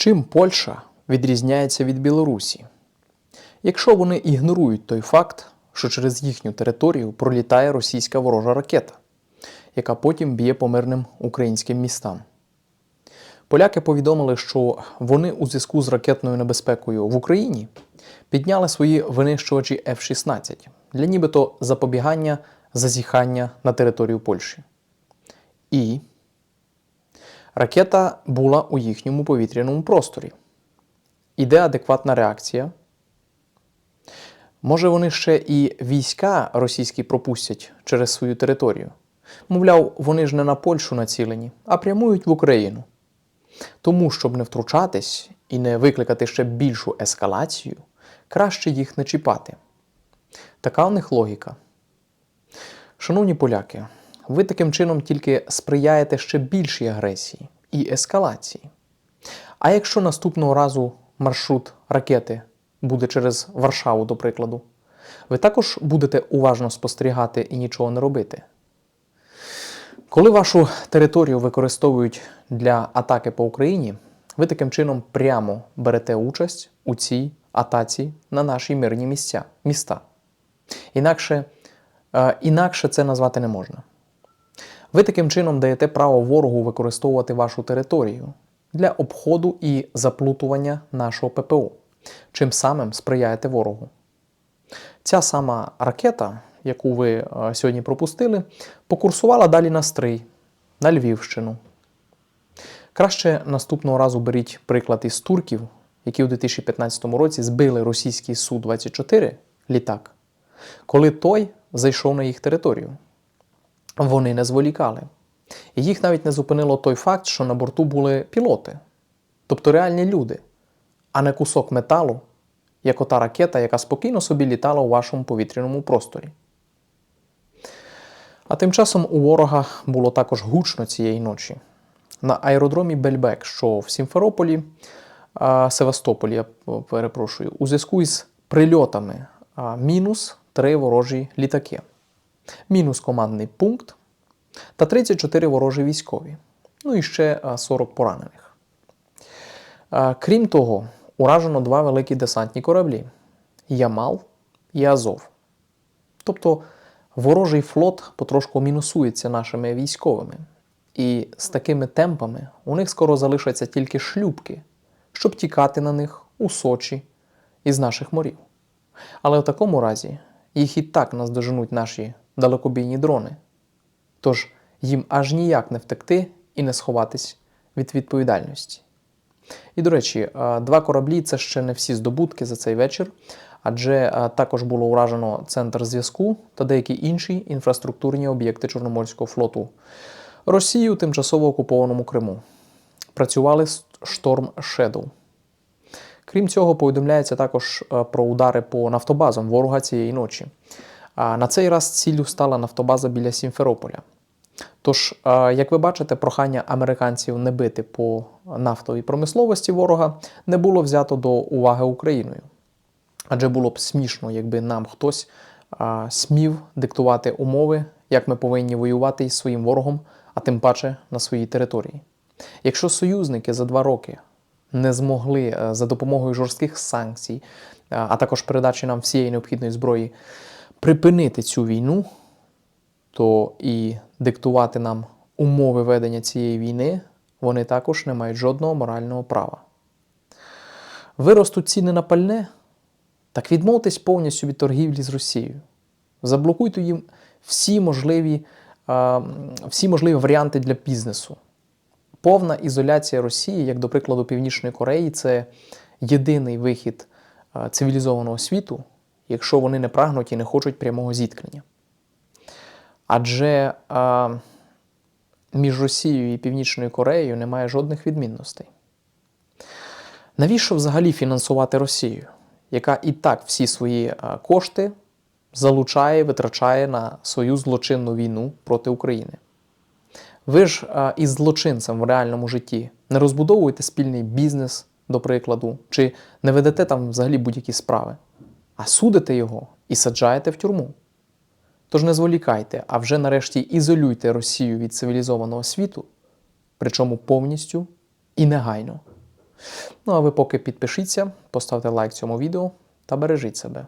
Чим Польща відрізняється від Білорусі? Якщо вони ігнорують той факт, що через їхню територію пролітає російська ворожа ракета, яка потім б'є по мирним українським містам. Поляки повідомили, що вони у зв'язку з ракетною небезпекою в Україні підняли свої винищувачі F-16 для нібито запобігання зазіхання на територію Польщі. І ракета була у їхньому повітряному просторі. Іде адекватна реакція. Може, вони ще і війська російські пропустять через свою територію. Мовляв, вони ж не на Польщу націлені, а прямують в Україну. Тому, щоб не втручатись і не викликати ще більшу ескалацію, краще їх не чіпати. Така в них логіка. Шановні поляки, ви таким чином тільки сприяєте ще більшій агресії і ескалації. А якщо наступного разу маршрут ракети буде через Варшаву, до прикладу, ви також будете уважно спостерігати і нічого не робити? Коли вашу територію використовують для атаки по Україні, ви таким чином прямо берете участь у цій атаці на наші мирні міста. Інакше це назвати не можна. Ви таким чином даєте право ворогу використовувати вашу територію для обходу і заплутування нашого ППО, чим самим сприяєте ворогу. Ця сама ракета, яку ви сьогодні пропустили, покурсувала далі на Стрий, на Львівщину. Краще наступного разу беріть приклад із турків, які у 2015 році збили російський Су-24 літак, коли той зайшов на їх територію. Вони не зволікали. І їх навіть не зупинило той факт, що на борту були пілоти, тобто реальні люди, а не кусок металу, як ота ракета, яка спокійно собі літала у вашому повітряному просторі. А тим часом у ворога було також гучно цієї ночі. На аеродромі Бельбек, що в Севастополі, у зв'язку із прильотами мінус 3 ворожі літаки, мінус командний пункт та 34 ворожі військові, ну і ще 40 поранених. Крім того, уражено 2 великі десантні кораблі – Ямал і Азов. Тобто ворожий флот потрошку мінусується нашими військовими. І з такими темпами у них скоро залишаться тільки шлюпки, щоб тікати на них у Сочі із наших морів. Але в такому разі їх і так наздоженуть наші далекобійні дрони. Тож їм аж ніяк не втекти і не сховатись від відповідальності. І, до речі, 2 кораблі – це ще не всі здобутки за цей вечір, адже також було уражено центр зв'язку та деякі інші інфраструктурні об'єкти Чорноморського флоту Росії у тимчасово окупованому Криму. Працювали Storm Shadow. Крім цього, повідомляється також про удари по нафтобазам ворога цієї ночі. На цей раз ціллю стала нафтобаза біля Сімферополя. Тож, як ви бачите, прохання американців не бити по нафтовій промисловості ворога не було взято до уваги Україною. Адже було б смішно, якби нам хтось смів диктувати умови, як ми повинні воювати із своїм ворогом, а тим паче на своїй території. Якщо союзники за 2 роки не змогли за допомогою жорстких санкцій, а також передачі нам всієї необхідної зброї, припинити цю війну, то і диктувати нам умови ведення цієї війни вони також не мають жодного морального права. Виростуть ціни на пальне? Так відмовтесь повністю від торгівлі з Росією. Заблокуйте їм всі можливі варіанти для бізнесу. Повна ізоляція Росії, як, до прикладу, Північної Кореї, це єдиний вихід цивілізованого світу, якщо вони не прагнуть і не хочуть прямого зіткнення. Адже між Росією і Північною Кореєю немає жодних відмінностей. Навіщо взагалі фінансувати Росію, яка і так всі свої кошти залучає, витрачає на свою злочинну війну проти України? Ви ж із злочинцем в реальному житті не розбудовуєте спільний бізнес, до прикладу, чи не ведете там взагалі будь-які справи, а судите його і саджаєте в тюрму. Тож не зволікайте, а вже нарешті ізолюйте Росію від цивілізованого світу, причому повністю і негайно. Ну а ви поки підпишіться, поставте лайк цьому відео та бережіть себе.